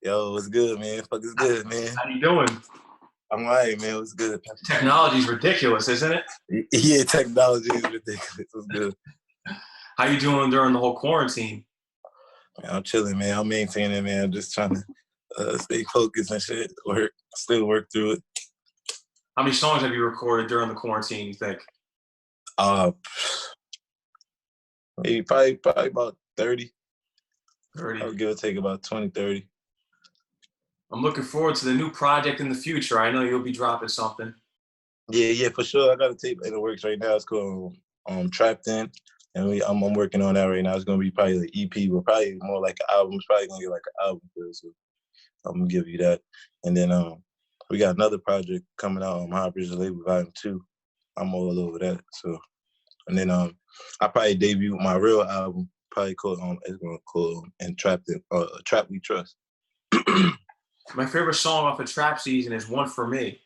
Yo, what's good, man? Fuck is good, man. How you doing? I'm all right, man. What's good? Technology's ridiculous, isn't it? Yeah, technology is ridiculous. What's good? How you doing during the whole quarantine? Man, I'm chilling, man. I'm maintaining, man. I'm just trying to stay focused and shit. Still work through it. How many songs have you recorded during the quarantine, you think? Maybe probably about 30. 30. I'll give or take about 20, 30. I'm looking forward to the new project in the future. I know you'll be dropping something. Yeah, for sure. I got a tape in the works right now. It's called Trapped In. And I'm working on that right now. It's gonna be probably like EP, but probably more like an album. It's probably gonna get like an album for it, so I'm gonna give you that. And then we got another project coming out on HighBridge label Volume 2. I'm all over that. So and then I probably debut my real album, probably called it's gonna call and Trapped In, Trap We Trust. My favorite song off of Trap Seazon is One For Me.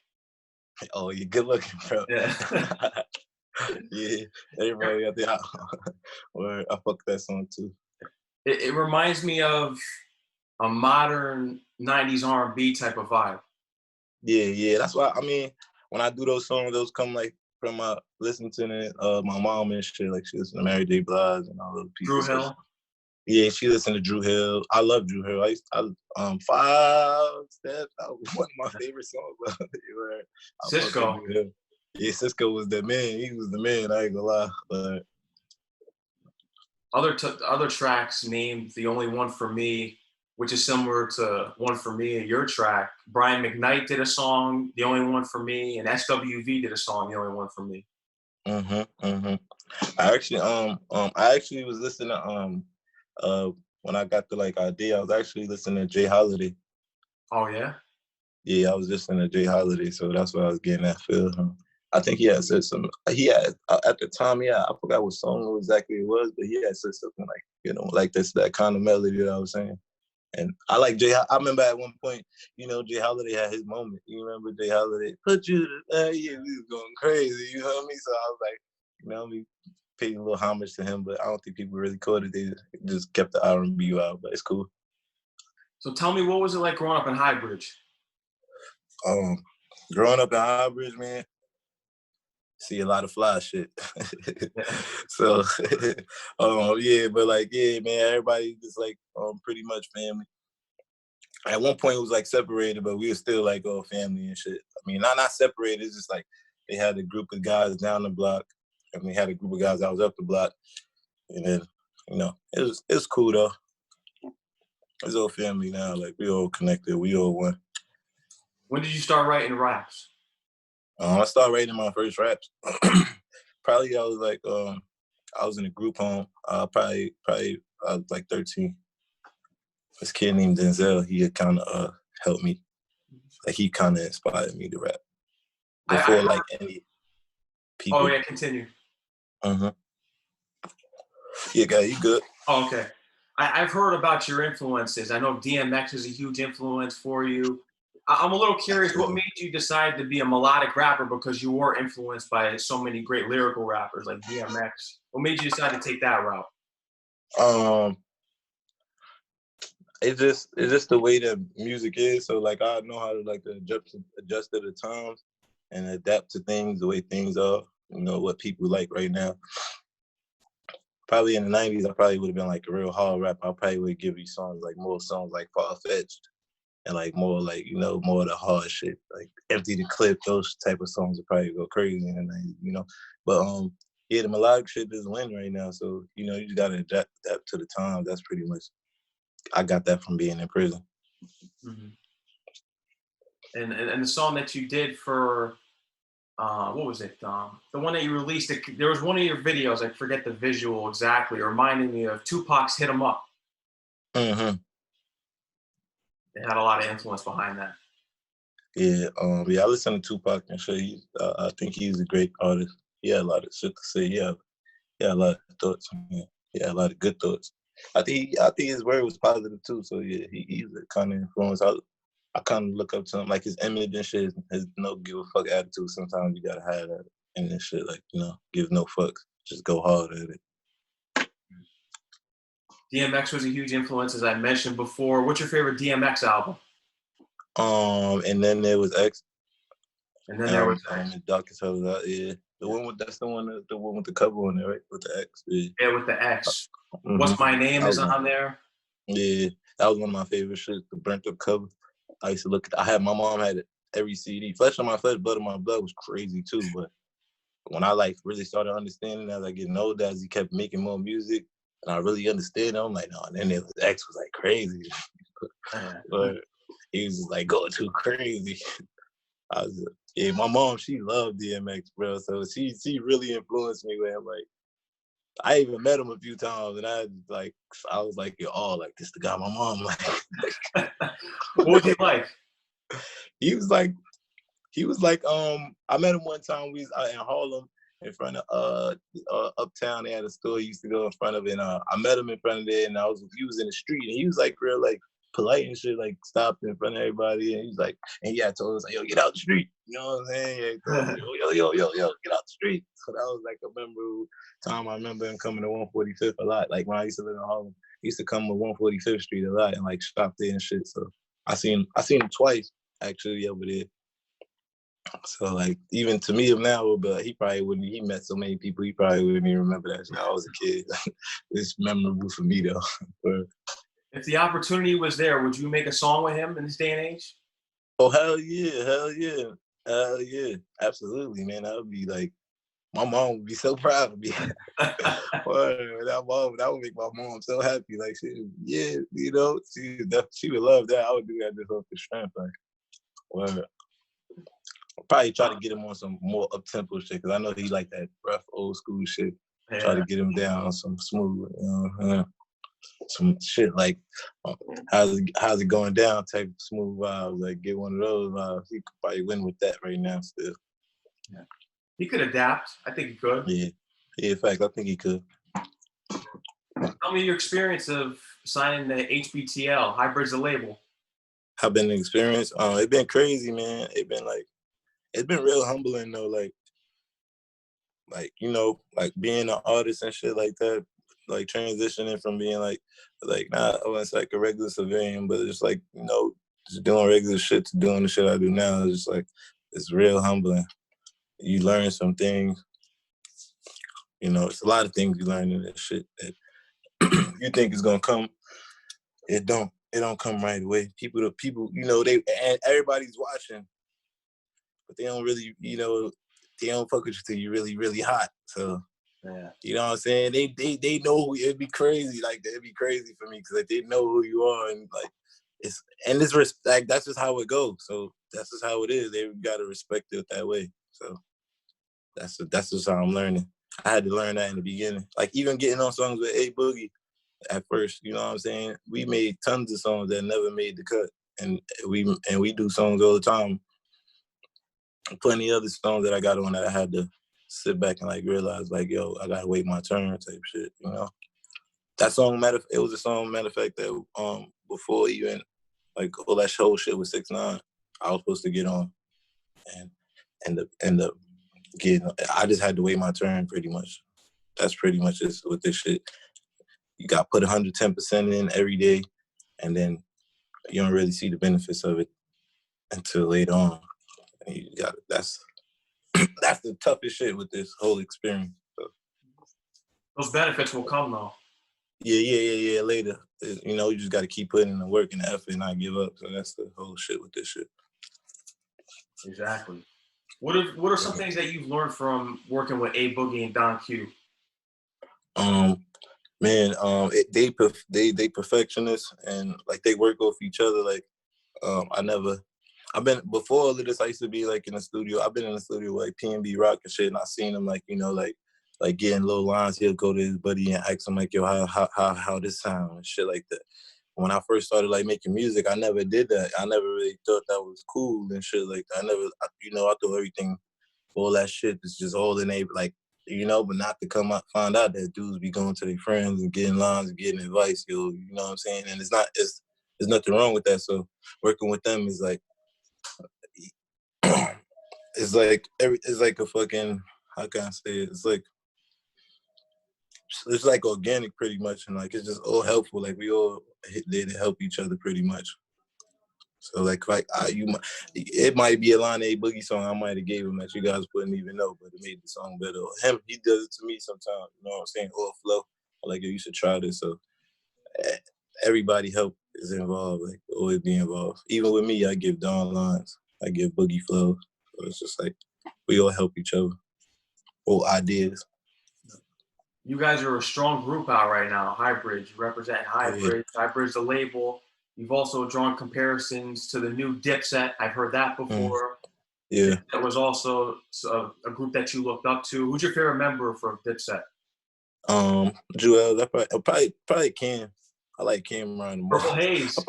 Oh, you're good looking, bro. Yeah. Yeah, everybody out there. I fuck that song too. It reminds me of a modern 90s R&B type of vibe. Yeah. That's why, I mean, when I do those songs, those come like from listening to my mom and shit. Like she listens to Mary J. Blige and all those people. Drew Hill. Yeah, she listened to Drew Hill. I love Drew Hill. Five Steps. That was one of my favorite songs. Cisco. Yeah, Cisco was the man. He was the man. I ain't gonna lie. But other tracks named The Only One For Me, which is similar to One For Me and your track. Brian McKnight did a song, The Only One For Me, and SWV did a song, The Only One For Me. I actually was listening to when I got the idea, I was actually listening to Jay Holiday. Oh yeah? Yeah, I was listening to Jay Holiday, so that's why I was getting that feel. I think he had said something. He had at the time, I forgot what song exactly it was, but he had said something like that kind of melody that I was saying. And I like Jay. I remember at one point, Jay Holiday had his moment. You remember Jay Holiday? Put you to yeah, he was going crazy. You know what I mean? So I was like, paid a little homage to him, but I don't think people really caught it. They just kept the R&B out, but it's cool. So tell me, what was it like growing up in HighBridge? Growing up in HighBridge, man, see a lot of fly shit. So, man, everybody just pretty much family. At one point, it was separated, but we were still all family and shit. I mean, not separated. It's just they had a group of guys down the block, and we had a group of guys that was up the block, and then it was cool though. It's all family now. We all connected. We all one. When did you start writing raps? I started writing my first raps. Probably I was in a group home. Probably I was 13. This kid named Denzel, he had kind of helped me. He kind of inspired me to rap. Before any people. Oh yeah, continue. Yeah, guy, you good? Oh, okay. I've heard about your influences. I know DMX is a huge influence for you. I'm a little curious, what made you decide to be a melodic rapper, because you were influenced by so many great lyrical rappers like DMX. What made you decide to take that route? It's just the way that music is. So I know how to adjust to the times and adapt to things the way things are. What people like right now. Probably in the 90s, I probably would have been a real hard rapper. I probably would give you more songs Far-Fetched. And more more of the hard shit, Empty the Clip, those type of songs would probably go crazy in the 90s, But the melodic shit is win right now. So, you just gotta adapt to the times. That's pretty much, I got that from being in prison. Mm-hmm. And the song that you did for, what was it? The one that you released, there was one of your videos, I forget the visual exactly, reminding me of Tupac's Hit 'Em Up. It had a lot of influence behind that. Yeah, I listen to Tupac and shit. I think he's a great artist. He had a lot of shit to say. Yeah, a lot of thoughts. Yeah, a lot of good thoughts. I think his word was positive too. So yeah, he's a kind of influence. I kind of look up to him, his image and shit. His no give a fuck attitude. Sometimes you gotta have that in this shit. Give no fucks. Just go hard at it. DMX was a huge influence, as I mentioned before. What's your favorite DMX album? And then there was X. And then there was X. The Darkest Hours Out. Yeah, that's the one with the cover on there, right? With the X. Yeah, Yeah, with the X. Mm-hmm. What's My Name is on there. Yeah, that was one of my favorite shit. The burnt up cover. I used to look at. My mom had every CD. Flesh on My Flesh, Blood on My Blood was crazy too. But when I like really started understanding as I getting older, as he kept making more music, and I really understood, I'm like, no. And then it was X was like crazy, but he was just like going too crazy. Yeah, my mom, she loved DMX, bro. So she really influenced me. Where I'm like, I even met him a few times, and I was like, oh, like this the guy my mom like. What was he like? He was like, I met him one time. We was out in Harlem in front of Uptown. They had a store he used to go in front of, and I met him in front of there, and he was in the street, and he was like real like polite and shit, like stopped in front of everybody, and he was like, and he had told us like, yo, get out the street, you know what I'm saying? Yeah, yo, get out the street. So that was like a memorable time. I remember him coming to 145th a lot. Like when I used to live in Harlem, he used to come to 145th Street a lot and like shop there and shit. So I seen him twice actually over there. So like even to meet him now, but he probably wouldn't. He met so many people, he probably wouldn't even remember that shit. I was a kid. It's memorable for me though. But, if the opportunity was there, would you make a song with him in this day and age? oh hell yeah, absolutely, man. That would be like, my mom would be so proud of me. That would make my mom so happy. Like, yeah, you know, she would love that. I would do that just off the strength. Like, word. I'll probably try to get him on some more up-tempo shit, because I know he like that rough, old school shit. Yeah. Try to get him down on some smooth, you know, some shit like how's it going down type smooth vibes. Like, get one of those vibes. He could probably win with that right now still. Yeah. He could adapt. I think he could. Yeah, in fact, I think he could. Tell me your experience of signing the H.B.T.L, HighBridge the label. I've been an experience. It's been crazy, man. It's been real humbling though. Like, you know, like being an artist and shit like that, like transitioning from being like not it's like a regular civilian, but just like, you know, just doing regular shit to doing the shit I do now. It's just like, it's real humbling. You learn some things, you know, it's a lot of things you learn in this shit that you think is gonna come. It don't come right away. People, you know, and everybody's watching, but they don't really, you know, they don't fuck with you till you really, really hot. So, yeah. You know what I'm saying? They know who. It'd be crazy. Like, it'd be crazy for me because like, they know who you are, and like like that's just how it goes. So that's just how it is. They gotta respect it that way. So that's just how I'm learning. I had to learn that in the beginning. Like even getting on songs with A-Boogie at first, you know what I'm saying? We made tons of songs that never made the cut, and we do songs all the time. Plenty of other songs that I got on that I had to sit back and like realize like, yo, I gotta wait my turn type shit, you know. That song, it was a song, matter of fact, that before even like all that whole shit with 6ix9ine, I was supposed to get on, and end up getting. I just had to wait my turn pretty much. That's pretty much it with this shit. You got to put 110% in every day, and then you don't really see the benefits of it until later on. And you got it. That's the toughest shit with this whole experience. So. Those benefits will come though. Yeah. Later, you know, you just got to keep putting in the work and the effort and not give up. So that's the whole shit with this shit. Exactly. What are some things that you've learned from working with A-Boogie and Don Q? Man, they perfectionists, and like they work off each other. Like I've been before all of this. I used to be like in the studio. I've been in the studio with like P&B Rock and shit, and I seen him like, you know, like getting little lines. He'll go to his buddy and ask him like, yo, how this sound and shit like that. When I first started like making music, I never did that. I never really thought that was cool and shit like that. I thought everything, all that shit is just all in like, you know, but not to come out, find out that dudes be going to their friends and getting lines and getting advice, yo, you know what I'm saying? And there's nothing wrong with that. So working with them is like, it's like a fucking, how can I say it? It's like it's like organic pretty much, and like it's just all helpful. Like we all there to help each other pretty much. So like it might be a line A Boogie song I might have gave him that you guys wouldn't even know, but it made the song better. Or him, he does it to me sometimes. You know what I'm saying? Or flow. Like you should try this. So everybody help is involved. Like always be involved. Even with me, I give Don lines. I give Boogie flow. So it's just like we all help each other. Or ideas. You guys are a strong group out right now. HighBridge, representing HighBridge. Yeah. HighBridge, the label. You've also drawn comparisons to the new Dipset. I've heard that before. Yeah. That was also a group that you looked up to. Who's your favorite member from Dipset? Joel. Probably Cam. I like Cam around the most. Purple Haze.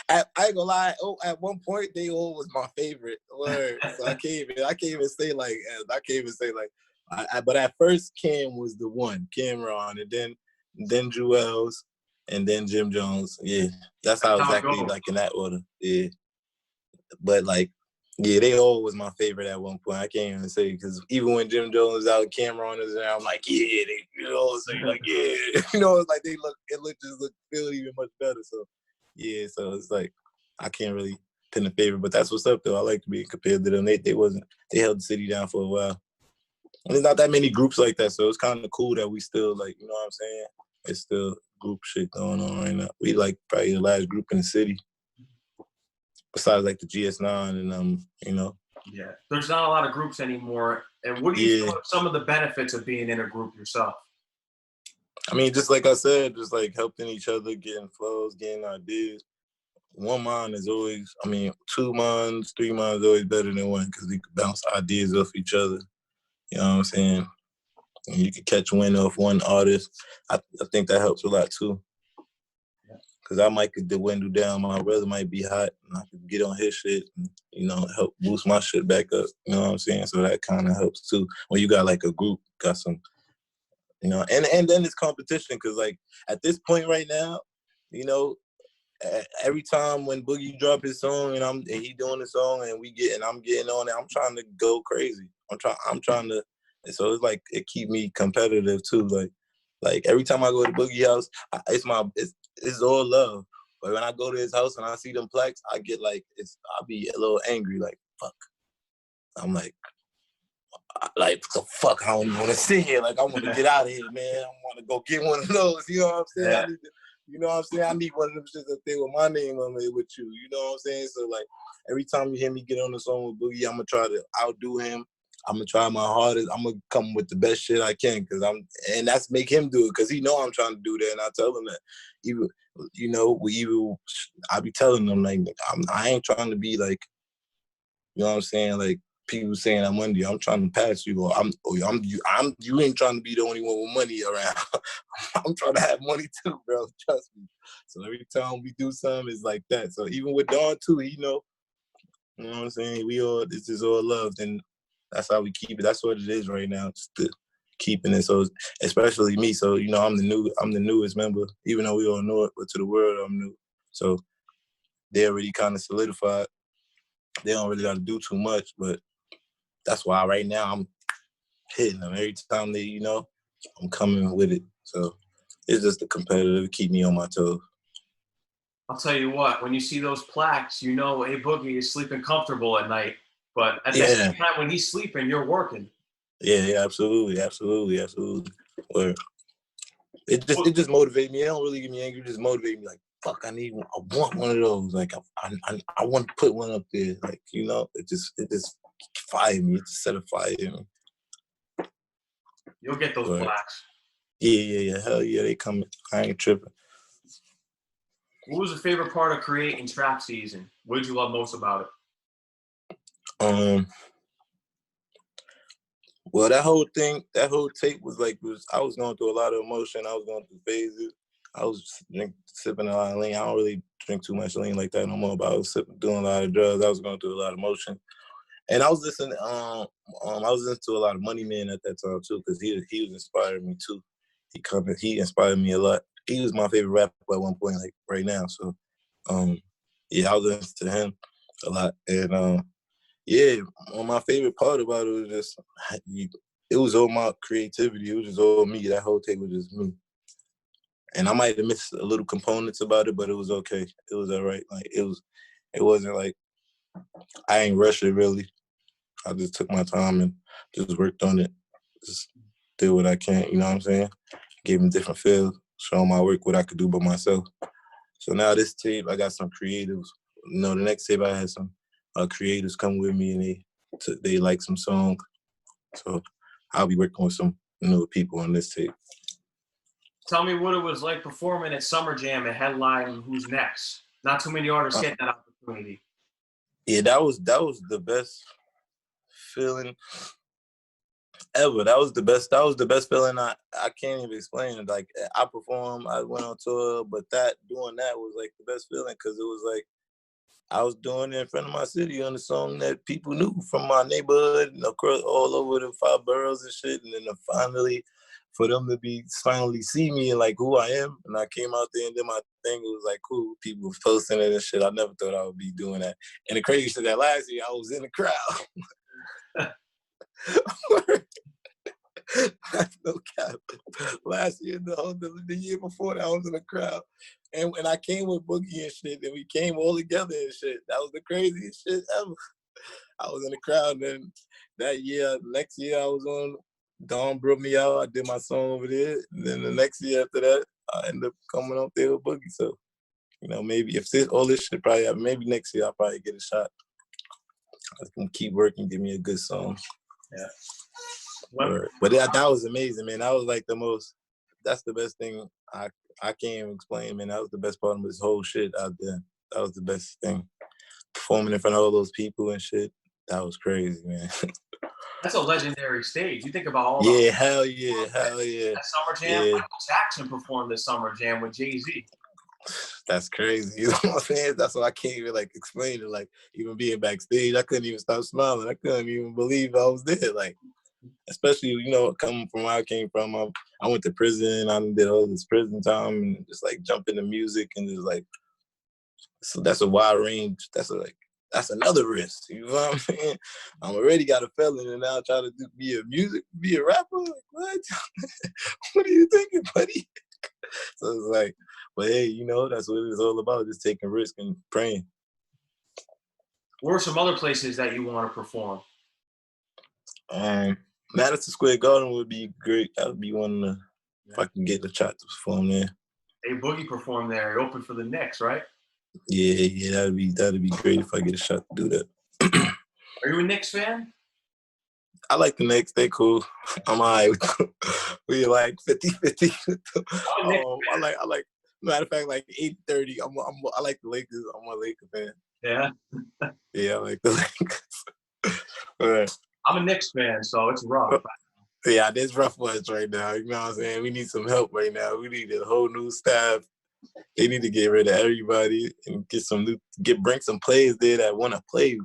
I ain't gonna lie. Oh, at one point they all was my favorite. Word. So I can't even say like. But at first Cam was the one. Cameron, and then Joel's, and then Jim Jones. Yeah, that's how exactly like in that order. Yeah, but like, yeah, they all was my favorite at one point. I can't even say because even when Jim Jones was out, Cameron is there. I'm like, yeah, they, you know, so you're like, yeah, you know, it's like feel even much better. So yeah, so it's like I can't really pin a favorite, but that's what's up though. I like to be compared to them. They held the city down for a while. And there's not that many groups like that, so it's kind of cool that we still like, you know what I'm saying? It's still group shit going on right now. We like probably the last group in the city, besides like the GS9 and you know. Yeah, there's not a lot of groups anymore. And what do you feel are some of the benefits of being in a group yourself? I mean, just like I said, just like helping each other, getting flows, getting ideas. One mind is always, I mean, 2 minds, 3 minds is always better than one because we can bounce ideas off each other. You know what I'm saying? And you can catch wind off one artist. I think that helps a lot too. Because I might could dwindle down. My brother might be hot, and I could get on his shit and, you know, help boost my shit back up. You know what I'm saying? So that kind of helps too. When you got like a group, got some, you know, and then it's competition because like at this point right now, you know, every time when Boogie drop his song and he doing the song and I'm getting on it, I'm trying to go crazy. I'm trying to, so it's like it keep me competitive too. Like every time I go to Boogie house, it's all love. But when I go to his house and I see them plaques, I get like I'll be a little angry, like fuck. I'm like the fuck, I don't even want to sit here. Like I want to get out of here, man. I want to go get one of those. You know what I'm saying? Yeah. You know what I'm saying? I need one of them shits up there with my name on it with you. You know what I'm saying? So like every time you hear me get on the song with Boogie, I'm gonna try to outdo him. I'm gonna try my hardest. I'm gonna come with the best shit I can, and that's make him do it because he know I'm trying to do that, and I tell him that. Even you know, I be telling them like I ain't trying to be like, you know what I'm saying, like people saying I'm under you. I'm trying to pass you, or you ain't trying to be the only one with money around. I'm trying to have money too, bro. Trust me. So every time we do something, it's like that. So even with Don too, you know what I'm saying? This is all love, and that's how we keep it. That's what it is right now, just keeping it. So especially me. So you know, I'm the newest member, even though we all know it, but to the world, I'm new. So they already kind of solidified. They don't really got to do too much, but that's why right now I'm hitting them every time they, you know, I'm coming with it. So it's just the competitive to keep me on my toes. I'll tell you what, when you see those plaques, you know A Boogie is sleeping comfortable at night. But at the same time, when he's sleeping, you're working. Yeah, absolutely. Word. It just motivates me. It don't really get me angry. It just motivate me. Like, fuck, I want one of those. Like, I want to put one up there. Like, you know, it just fire me. It just set a fire in me. You'll get those plaques. Yeah. Hell yeah, they coming. I ain't tripping. What was your favorite part of creating Trap Seazon? What did you love most about it? Well, that whole tape was I was going through a lot of emotion. I was going through phases. I was sipping a lot of lean. I don't really drink too much lean like that no more, but I was doing a lot of drugs. I was going through a lot of emotion. And I was listening, I was listening to a lot of Money Man at that time too, because he was inspiring me too. He inspired me a lot. He was my favorite rapper at one point, like right now. So yeah, I was listening to him a lot. And yeah, my favorite part about it was just it was all my creativity. It was just all me. That whole tape was just me. And I might have missed a little components about it, but it was okay. It was all right. Like it wasn't like I ain't rush it really. I just took my time and just worked on it. Just did what I can, you know what I'm saying? Gave him different feels, showing my work what I could do by myself. So now this tape, I got some creatives. You know, the next tape I had some creators come with me and they like some songs. So I'll be working with some new people on this tape. Tell me what it was like performing at Summer Jam and headlining Who's Next. Not too many artists get that opportunity. Yeah, that was the best feeling ever. That was the best feeling I can't even explain it. Like I performed, I went on tour, but doing that was like the best feeling because it was like I was doing it in front of my city on a song that people knew from my neighborhood and across all over the 5 boroughs and shit. And then finally, for them to finally see me and like who I am, and I came out there and did my thing. It was like cool. People were posting it and shit. I never thought I would be doing that. And the crazy shit that last year I was in the crowd. No cap. Last year, the year before that, I was in the crowd. And when I came with Boogie and shit, and we came all together and shit, that was the craziest shit ever. I was in the crowd, and then that year, next year, I was on, Dawn brought me out, I did my song over there, and then the next year after that, I ended up coming up there with Boogie. So, you know, maybe if all this shit probably happen, maybe next year I'll probably get a shot. I can keep working, give me a good song. Yeah. But that was amazing, man. That was like that's the best thing I can't even explain, man. That was the best part of this whole shit out there. That was the best thing. Performing in front of all those people and shit, that was crazy, man. That's a legendary stage. You think about all the hell yeah. That Summer Jam, yeah. Michael Jackson performed the Summer Jam with Jay-Z. That's crazy. You know what I'm saying? That's why I can't even like explain it. Like even being backstage, I couldn't even stop smiling. I couldn't even believe I was there. Like, especially, you know, coming from where I came from, I went to prison. I did all this prison time and just like jump into music and just like, so that's a wide range. That's another risk. You know what I'm saying? I'm already got a felon and now I try to be a rapper. Like, what? What are you thinking, buddy? So it's like, but hey, you know, that's what it's all about, just taking risk and praying. Where are some other places that you want to perform? Madison Square Garden would be great. That would be one if I can get the shot to perform there. Hey, Boogie performed there. He opened for the Knicks, right? Yeah, that'd be great if I get a shot to do that. Are you a Knicks fan? I like the Knicks. They cool. I'm all right with them. We like 50-50. I like. Matter of fact, like 80-30. I like the Lakers. I'm a Laker fan. Yeah. Yeah, I like the Lakers. All right. I'm a Knicks fan, so it's rough. Yeah, it's rough for us right now. You know what I'm saying? We need some help right now. We need a whole new staff. They need to get rid of everybody and bring some players there that want to play.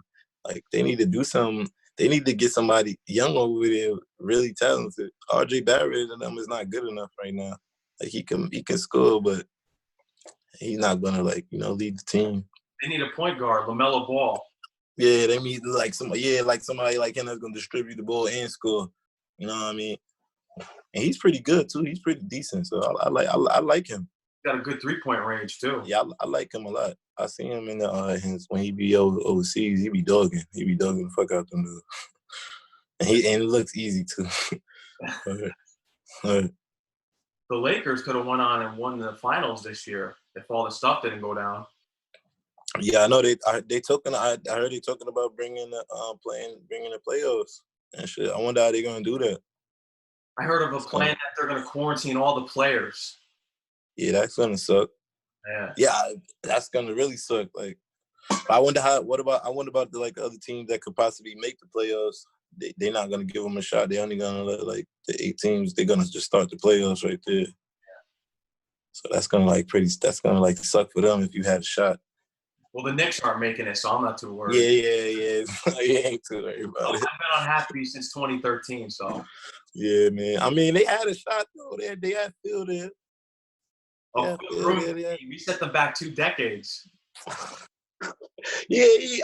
Like they need to do something. They need to get somebody young over there, really talented. RJ Barrett and them is not good enough right now. Like he can score, but he's not gonna lead the team. They need a point guard, LaMelo Ball. Yeah, they need somebody like him that's gonna distribute the ball and score. You know what I mean? And he's pretty good too. He's pretty decent. So I like him. Got a good 3-point range too. Yeah, I like him a lot. I see him in when he be overseas. He be dogging. He be dogging the fuck out them dudes. And it looks easy too. All right. The Lakers could have went on and won the finals this year if all the stuff didn't go down. Yeah, I know I heard they talking about bringing the playoffs and shit. I wonder how they're gonna do that. I heard of a plan that they're gonna quarantine all the players. Yeah, that's gonna suck. Yeah, that's gonna really suck. Like, I wonder about the other teams that could possibly make the playoffs. They're not gonna give them a shot. They're only gonna let the 8 teams. They're gonna just start the playoffs right there. Yeah. So that's gonna suck for them if you had a shot. Well, the Knicks aren't making it, so I'm not too worried. Yeah. You ain't too worried about it. I've been unhappy since 2013, so. Yeah, man. I mean, they had a shot though. They had Phil there. Oh, yeah. We set them back 2 decades. He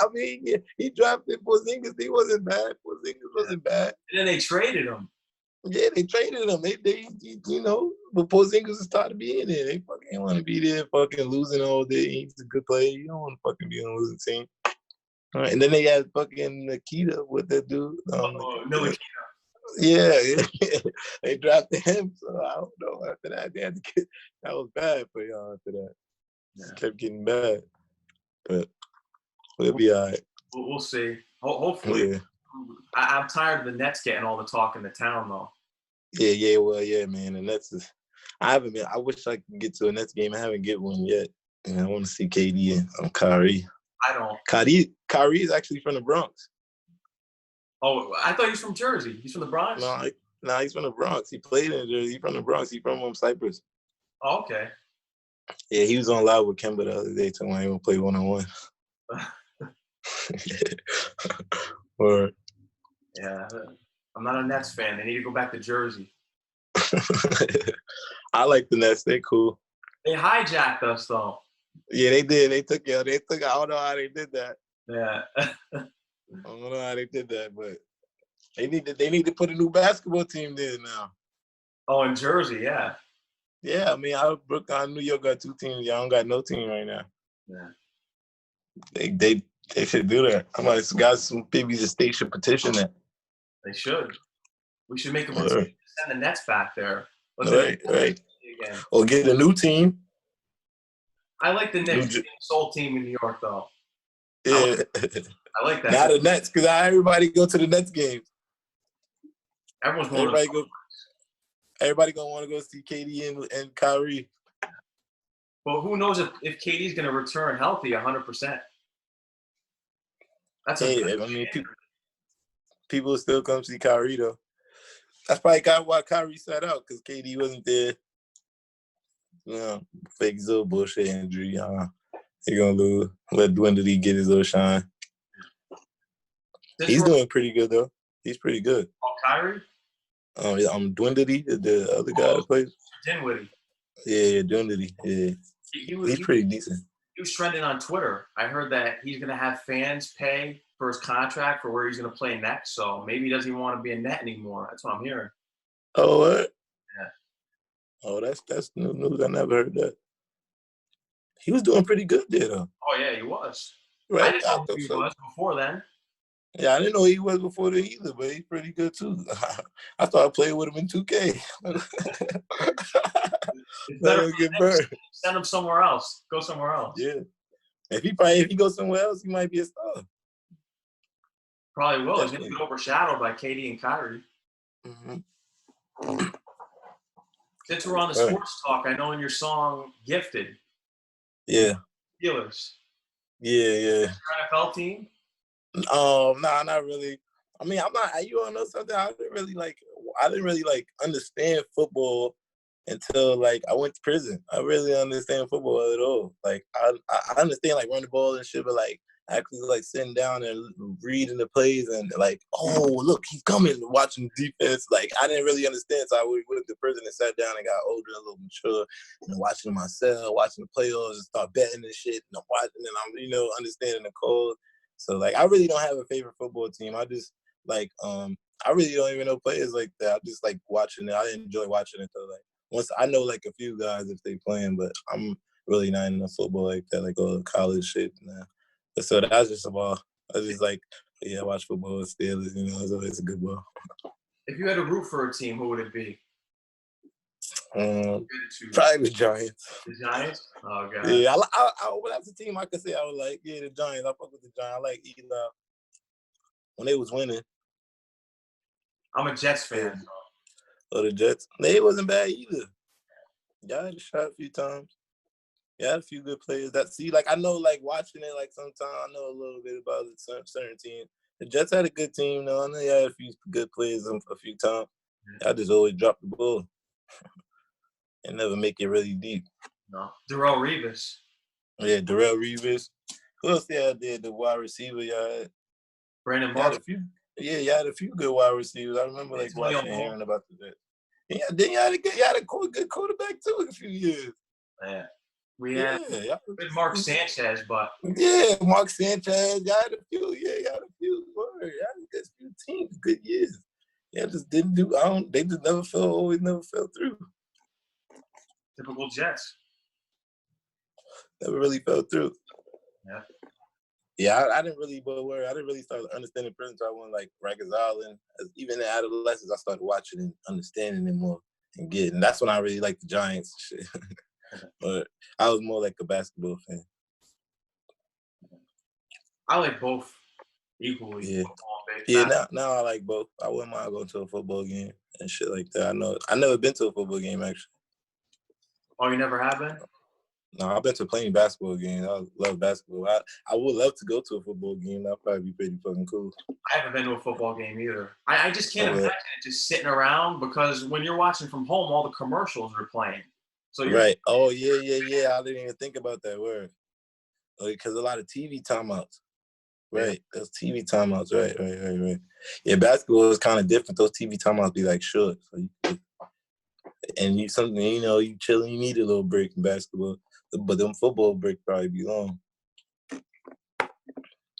drafted Porzingis. He wasn't bad. Porzingis wasn't bad. And then they traded him. Yeah, they traded him. They you know, but Porzingis is starting to be in there. They fucking want to be there, fucking losing all day. He's a good player. You don't want to fucking be on a losing team. All right, and then they had fucking Nikita with that dude. Nikita. Yeah, they drafted him. So I don't know. After that, they had to get, that was bad for y'all. After that, it kept getting bad. But we'll be all right. We'll see. Hopefully. Yeah. I'm tired of the Nets getting all the talk in the town, though. Yeah, well, yeah, man. And that's just, I haven't been. I wish I could get to a Nets game. I haven't get one yet. And I want to see KD and Kyrie. I don't. Kyrie is actually from the Bronx. Oh, I thought he was from Jersey. He's from the Bronx? No, he's from the Bronx. He played in Jersey. He's from the Bronx. He's from Cyprus. Oh, okay. Yeah, he was on live with Kemba the other day telling him he want to play one-on-one. Or yeah, I'm not a Nets fan. They need to go back to Jersey. I like the Nets. They're cool. They hijacked us, though. Yeah, they did. They took. I don't know how they did that. Yeah. I don't know how they did that, but they need to put a new basketball team there now. Oh, in Jersey, yeah. Yeah, I mean, New York got 2 teams. Y'all don't got no team right now. Yeah. They should do that. I'm like, some maybe the state should petition that. They should. We should make a petition to send the Nets back there. Right. Again. Or get a new team. I like the Knicks soul team in New York, though. Yeah. I like that. Not the Nets, because everybody go to the Nets games. Everyone's going Everybody gonna want to go see KD and Kyrie. Well, who knows if KD's going to return healthy 100%. That's people will still come see Kyrie, though. That's probably why Kyrie sat out, because KD wasn't there. You know, fake little bullshit injury. He gonna lose. Let Dwindley get his little shine. He's doing pretty good, though. He's pretty good. Oh, Kyrie? Dwindley, the other guy that plays. Dinwiddie. Yeah, Dwindley. Yeah. He's pretty decent. He was trending on Twitter. I heard that he's going to have fans pay for his contract for where he's going to play next. So maybe he doesn't even want to be a Net anymore. That's what I'm hearing. Oh, what? Yeah. Oh, that's new news. I never heard that. He was doing pretty good there, though. Oh, yeah, he was. Right? I didn't know who he was before then. Yeah, I didn't know he was before then either, but he's pretty good, too. I thought I played with him in 2K. Send him somewhere else. Go somewhere else. Yeah. If he goes somewhere else, he might be a star. Probably will. He's going to get overshadowed by KD and Kyrie. Mm-hmm. Since we're on the sports talk, I know in your song "Gifted." Yeah. Steelers. Yeah. Your NFL team? Nah, not really. I mean, you wanna know something? I didn't really understand football until like I went to prison. I really understand football at all. Like I understand like run the ball and shit, but like actually like sitting down and reading the plays and like, oh look, he's coming, watching defense. Like I didn't really understand. So I went to prison and sat down and got older, a little mature, and watching myself, watching the playoffs and start betting and shit. And I'm watching and I'm, understanding the code. So like I really don't have a favorite football team. I just like I really don't even know players like that. I just like watching it. I enjoy watching it though. Like once I know like a few guys if they playing, but I'm really not into football like that, like all the college shit now. So that's just about. I just like watch football with Steelers. So it's a good ball. If you had to root for a team, who would it be? Probably the Giants. The Giants? Oh god. Yeah, that's a team I could say I would like. Yeah, the Giants. I fuck with the Giants. I like Eli when they was winning. I'm a Jets fan. Oh, the Jets. They wasn't bad either. Y'all had a shot a few times. Yeah, a few good players. I know, like, watching it, like, sometimes I know a little bit about certain teams. The Jets had a good team, though. I know you had a few good players a few times. I just always drop the ball and never make it really deep. No. Darrelle Revis. Yeah, Darrelle Revis. Who else y'all did? The wide receiver y'all had? Brandon Marshall. You had a few good wide receivers. I remember, like, watching and hearing about the Jets. Yeah, then you had a good quarterback, too, a few years. Yeah. We had Mark Sanchez, but Mark Sanchez. Y'all had a few. Yeah, y'all had a few. Y'all had a few teams, good years. Yeah, just didn't do. They just always never fell through. Typical Jets. Never really fell through. Yeah. Yeah, I didn't really, I didn't really start understanding prison until I went like Rikers Island. Even in adolescence, I started watching and understanding it more and getting. That's when I really liked the Giants and shit. But I was more like a basketball fan. I like both equally. Yeah. Football, Now I like both. I wouldn't mind going to a football game and shit like that. I never been to a football game actually. Oh, you never have been? No, I've been to plenty basketball games. I love basketball. I would love to go to a football game. That'd probably be pretty fucking cool. I haven't been to a football game either. I just can't imagine it just sitting around, because when you're watching from home, all the commercials are playing. So right. Oh yeah. I didn't even think about that word. Because a lot of TV timeouts. Right. Those TV timeouts. Right. Yeah, basketball is kind of different. Those TV timeouts be like short. So you chilling, you need a little break in basketball. But them football break probably be long.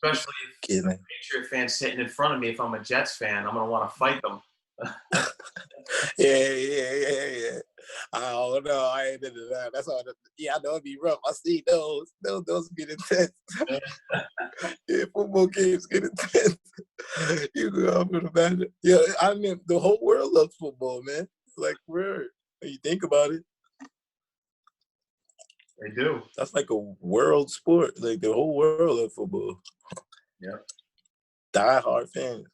Especially if a Patriot fan sitting in front of me, if I'm a Jets fan, I'm going to want to fight them. Yeah. I don't know. I ain't into that. That's all. I know it'd be rough. I see those. Those get intense. Yeah, football games get intense. You go up with a imagine. Yeah, I mean, the whole world loves football, man. Like, when you think about it. They do. That's like a world sport. Like, the whole world loves football. Yeah. Die-hard fans.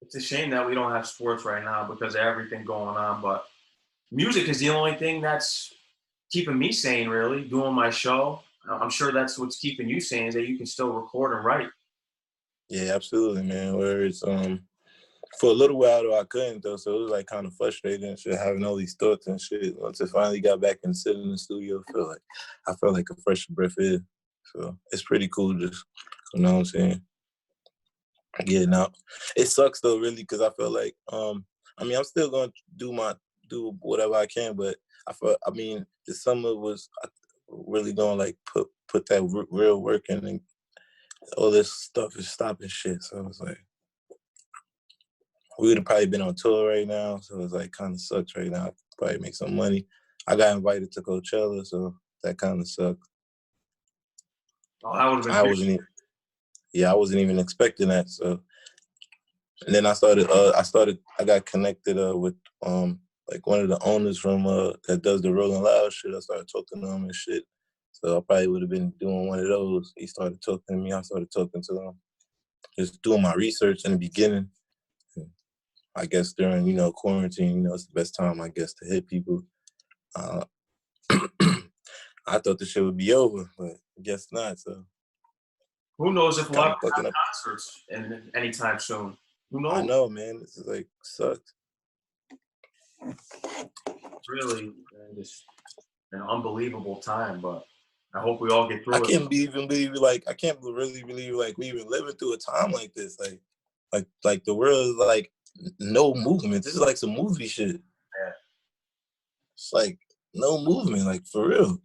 It's a shame that we don't have sports right now because of everything going on, but music is the only thing that's keeping me sane, really, doing my show. I'm sure that's what's keeping you sane, is that you can still record and write. Yeah, absolutely, man. Whereas for a little while though I couldn't though, so it was like kind of frustrating and shit, having all these thoughts and shit. Once I finally got back and sit in the studio, I felt like a fresh breath in. So it's pretty cool, just, you know what I'm saying, getting out. It sucks though, really, because I feel like I'm still gonna do whatever I can, but the summer was really gonna like put that real work in, and all this stuff is stopping shit. So it's like we would have probably been on tour right now, so it's like kind of sucks right now. Probably make some money. I got invited to Coachella, so that kind of sucked. Oh, that would have been I wasn't even expecting that. So, and then I got connected with like one of the owners from that does the Rolling Loud shit. I started talking to him and shit. So I probably would have been doing one of those. He started talking to me. I started talking to him. Just doing my research in the beginning. I guess during, quarantine, it's the best time, I guess, to hit people. I thought the shit would be over, but I guess not. So who knows if we'll ever have concerts anytime soon? Who knows? I know, man. This is like sucked. It's really just an unbelievable time, but I hope we all get through it. I can't really believe like we even living through a time like this. Like the world is like no movement. This is like some movie shit. Yeah. It's like no movement, like for real.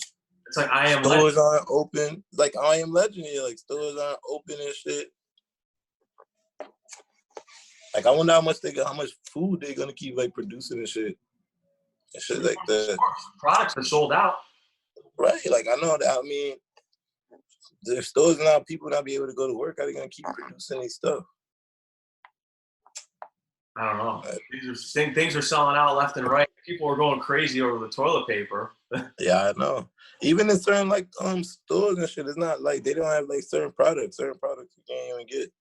It's like I Am Legend. Stores aren't Legend. open. Like I Am Legend here. Like stores aren't open and shit. Like I wonder how much food they're gonna keep like producing and shit. And shit like that. Products are sold out. Right. Like I know that. I mean, the stores now, people not be able to go to work. How they gonna keep producing these stuff? I don't know. Things are selling out left and right. People are going crazy over the toilet paper. Yeah, I know. Even in certain like stores and shit, it's not like they don't have like certain products. Certain products you can't even get.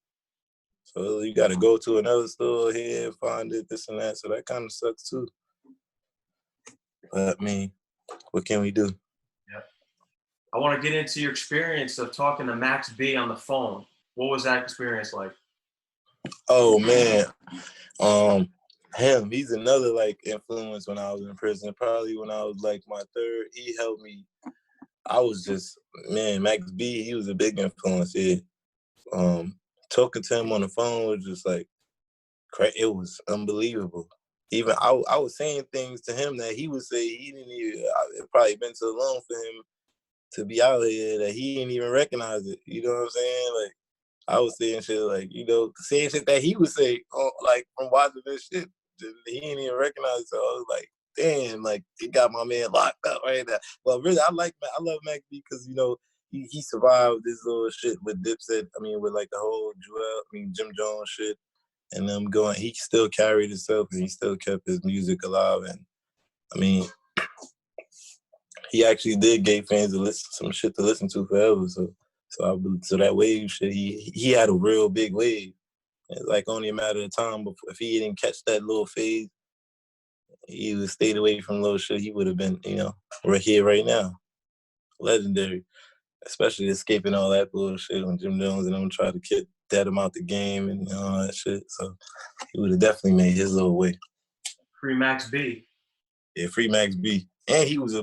So you got to go to another store here and find it, this and that. So that kind of sucks too. But I mean, what can we do? Yeah. I want to get into your experience of talking to Max B on the phone. What was that experience like? Oh man, he's another like influence when I was in prison. Probably when I was like my third, he helped me. I was just, man, Max B, he was a big influence here. Talking to him on the phone was just like, it was unbelievable. Even I was saying things to him that he would say he didn't even, it probably been so long for him to be out here that he didn't even recognize it. You know what I'm saying? Like, I was saying shit like, you know, saying shit that he would say, like from watching this shit. He didn't even recognize it. So I was like, damn, like he got my man locked up right now. Well, really, I love Mac B because, you know, he survived this little shit with Dipset. I mean, with like the whole Jim Jones shit. And them going, he still carried himself and he still kept his music alive. And I mean, he actually did give fans some shit to listen to forever. So that wave shit, he had a real big wave. It's like only a matter of time before if he didn't catch that little phase, he would stayed away from little shit. He would have been, you know, right here, right now, legendary. Especially escaping all that bullshit when Jim Jones and them tried to kick him out the game and all that shit. So he would have definitely made his little way. Free Max B. Yeah, free Max B. And he was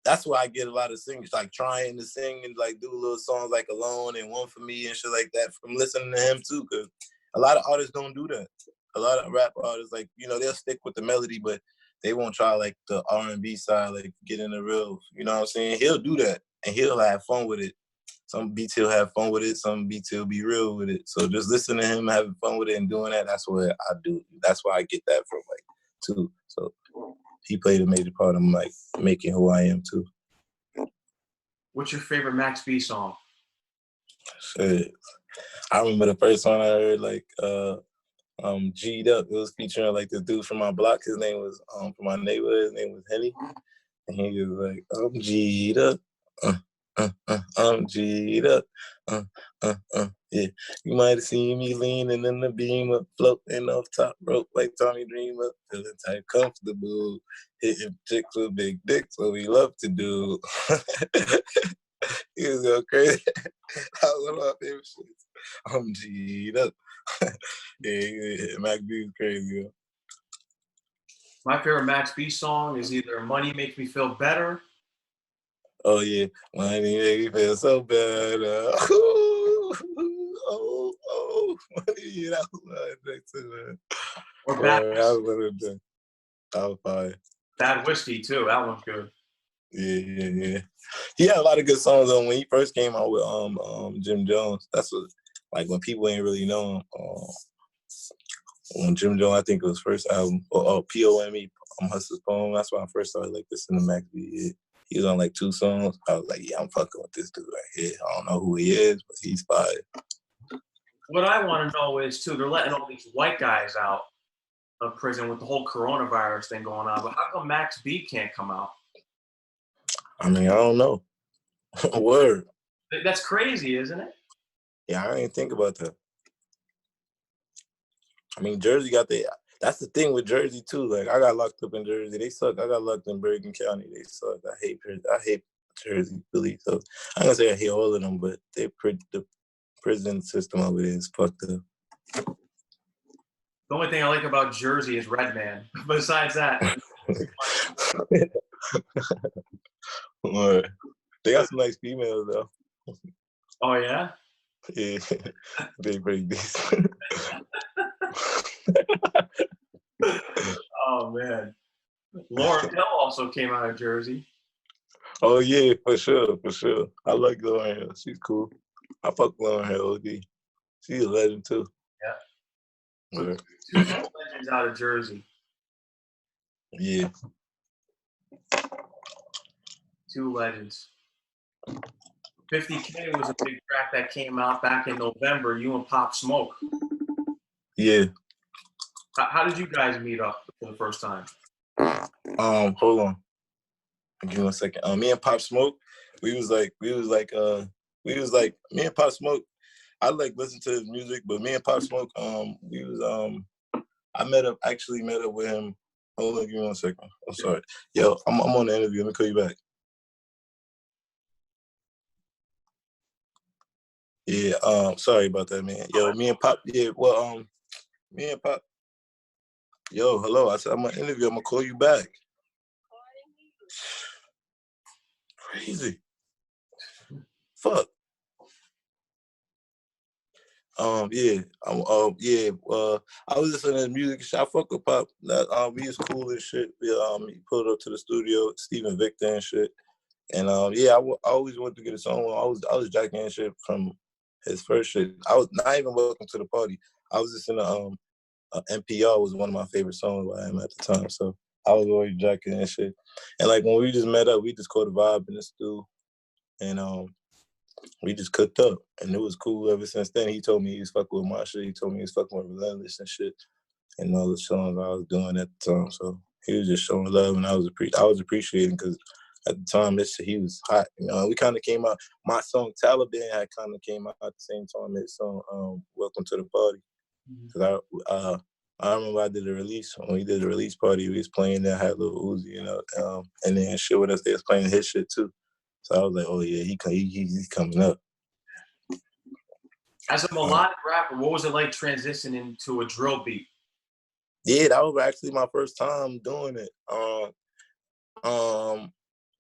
that's why I get a lot of singers like trying to sing and like do little songs like Alone and One For Me and shit like that from listening to him too. Cause a lot of artists don't do that. A lot of rap artists, like, you know, they'll stick with the melody, but they won't try like the R&B side, like get in the real, you know what I'm saying? He'll do that and he'll have fun with it. Some beats he'll have fun with it, some beats he'll be real with it. So just listening to him having fun with it and doing that, that's what I do. That's why I get that from like too. So he played a major part of like making who I am too. What's your favorite Max B song? Shit. I remember the first one I heard, like G'd Up. It was featuring like the dude from my block. His name was from my neighborhood. His name was Henny. And he was like, I'm G'd up. I'm G'd up. Yeah. You might have seen me leaning in the beam up, floating off top rope like Tommy Dreamer, feeling type comfortable, hitting chicks with big dicks, what we love to do. He was going crazy. That was one of my favorite shit. I'm G'd up. Yeah, Mac B is crazy. Yo. My favorite Max B song is either Money Makes Me Feel Better. Oh yeah, Money Makes Me Feel So Better. Money, that was my next to man. Or Bad Whiskey. That was fire. Bad Whiskey too. That one's good. Yeah. He had a lot of good songs on when he first came out with Jim Jones. That's what, like when people ain't really know him. When Jim Jones, I think it was first album, or POME, Hustler's Poem. That's when I first started like listening to Mac B. Yeah. He was on like 2 songs. I was like, yeah, I'm fucking with this dude right here. I don't know who he is, but he's fire. What I want to know is too, they're letting all these white guys out of prison with the whole coronavirus thing going on, but how come Max B can't come out? I mean, I don't know. Word. That's crazy, isn't it? Yeah, I didn't think about that. I mean, Jersey got that's the thing with Jersey too. Like I got locked up in Jersey. They suck. I got locked in Bergen County. They suck. I hate Jersey, really. So I'm gonna say I hate all of them, but the prison system over there is fucked up. The only thing I like about Jersey is Redman. Besides that. They got some nice females though. Oh yeah? Yeah. They pretty decent. Oh man. Lauryn Hill also came out of Jersey. Oh yeah, for sure. I like Lauryn Hill. She's cool. I fuck Lauryn Hill, OD. She's a legend too. Yeah. So 2 legends out of Jersey. Yeah. 2 legends. 50K was a big track that came out back in November, you and Pop Smoke. Yeah. How did you guys meet up for the first time? Hold on. Give me 1 second. Me and Pop Smoke, me and Pop Smoke, I like listen to his music, but me and Pop Smoke, I actually met up with him. Hold on, give me 1 second. I'm sorry. Yo, I'm on the interview. Let me call you back. Yeah, sorry about that, man. Yo, me and Pop, yo, hello. I said I'm on an interview. I'm gonna call you back. Crazy. Fuck. I was listening to his music. I fuck with Pop. He was cool and shit. He pulled up to the studio, Stephen Victor and shit. And I always wanted to get a song. I was jacking and shit from His first shit. I was not even Welcome to the Party. I was just in NPR was one of my favorite songs by him at the time. So I was always jacking and shit. And like when we just met up, we just caught a vibe in the stew. And we just cooked up. And it was cool ever since then. He told me he was fucking with my shit. He told me he was fucking with Relentless and shit. And all the songs I was doing at the time. So he was just showing love, and I was appreciating, because at the time he was hot. You know, we kind of came out. My song Taliban had kind of came out at the same time as song Welcome to the Party. Because I remember I did a release. When we did the release party, we was playing that, had Lil Uzi, you know, and then shit with us, they was playing his shit too. So I was like, oh yeah, he's coming up. As a melodic rapper, what was it like transitioning to a drill beat? Yeah, that was actually my first time doing it.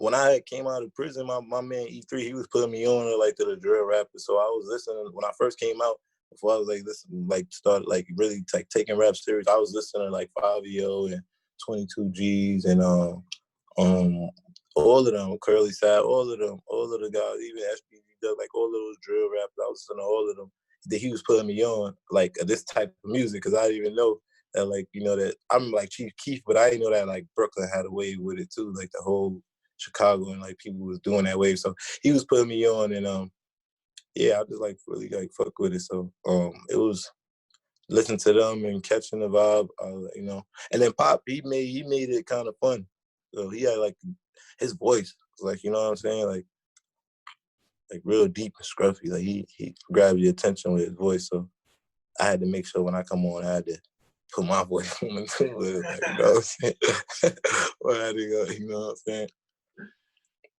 When I came out of prison, my man E3, he was putting me on to the drill rapper. So I was listening when I first came out. Before I was started really taking rap serious, I was listening to like 5EO and 22 G's and all of them, Curly Side, all of the guys, even H.B.T.L, like all of those drill rappers. I was listening to all of them. That he was putting me on this type of music, because I didn't even know that that I'm like Chief Keef, but I didn't know that Brooklyn had a wave with it too, like the whole Chicago and people was doing that wave. So he was putting me on, and yeah, I just really fuck with it. So it was listening to them and catching the vibe, you know. And then Pop, he made it kind of fun. So he had his voice was you know what I'm saying, like real deep and scruffy. Like he grabbed your attention with his voice. So I had to make sure when I come on, I had to put my voice on it too. You know what I'm saying? Or I had to go, you know what I'm saying?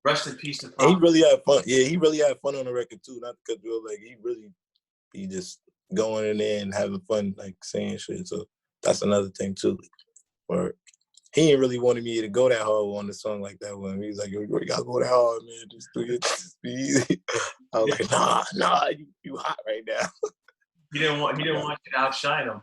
Rest in peace to Pop. And he really had fun. Yeah, he really had fun on the record too. Not because he really be just going in there and having fun, saying shit. So that's another thing too. Or he ain't really wanted me to go that hard on the song like that one. He was like, yo, you gotta go that hard, man. Just do it. Just be easy. I was like, nah, you hot right now. He didn't want you to outshine him.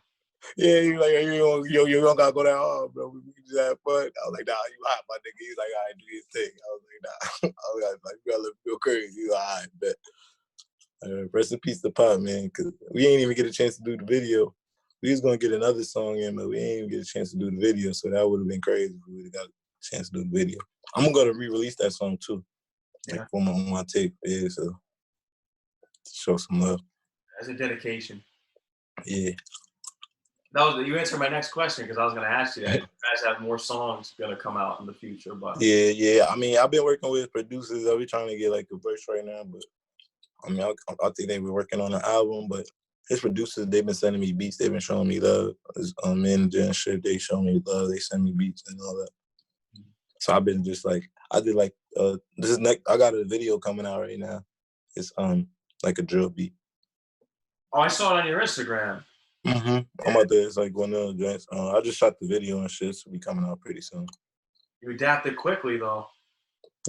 Yeah, he was like, you don't gotta go that hard, bro. We just have fun. I was like, nah, you hot, my nigga. He's like, all right, do your thing. I was like, nah. I was like, you gotta let me feel crazy. He was like, all right, bet. Rest in peace to Pop, man, because we ain't even get a chance to do the video. We was gonna get another song in, but we ain't even get a chance to do the video, so that would have been crazy if we would have got a chance to do the video. I'm gonna re-release that song too, for my tape, yeah, so to show some love. As a dedication. Yeah. You answered my next question, because I was gonna ask you that. You guys have more songs gonna come out in the future, but yeah. I mean, I've been working with producers. I'll be trying to get a verse right now, but I mean, I think they've been working on an album, but his producers, they've been sending me beats. They've been showing me love. His manager and shit, they show me love. They send me beats and all that. So I've been just I did I got a video coming out right now. It's like a drill beat. Oh, I saw it on your Instagram. Mm-hmm. I'm out there. It's one of the joints. I just shot the video and shit, so be coming out pretty soon. You adapted quickly though.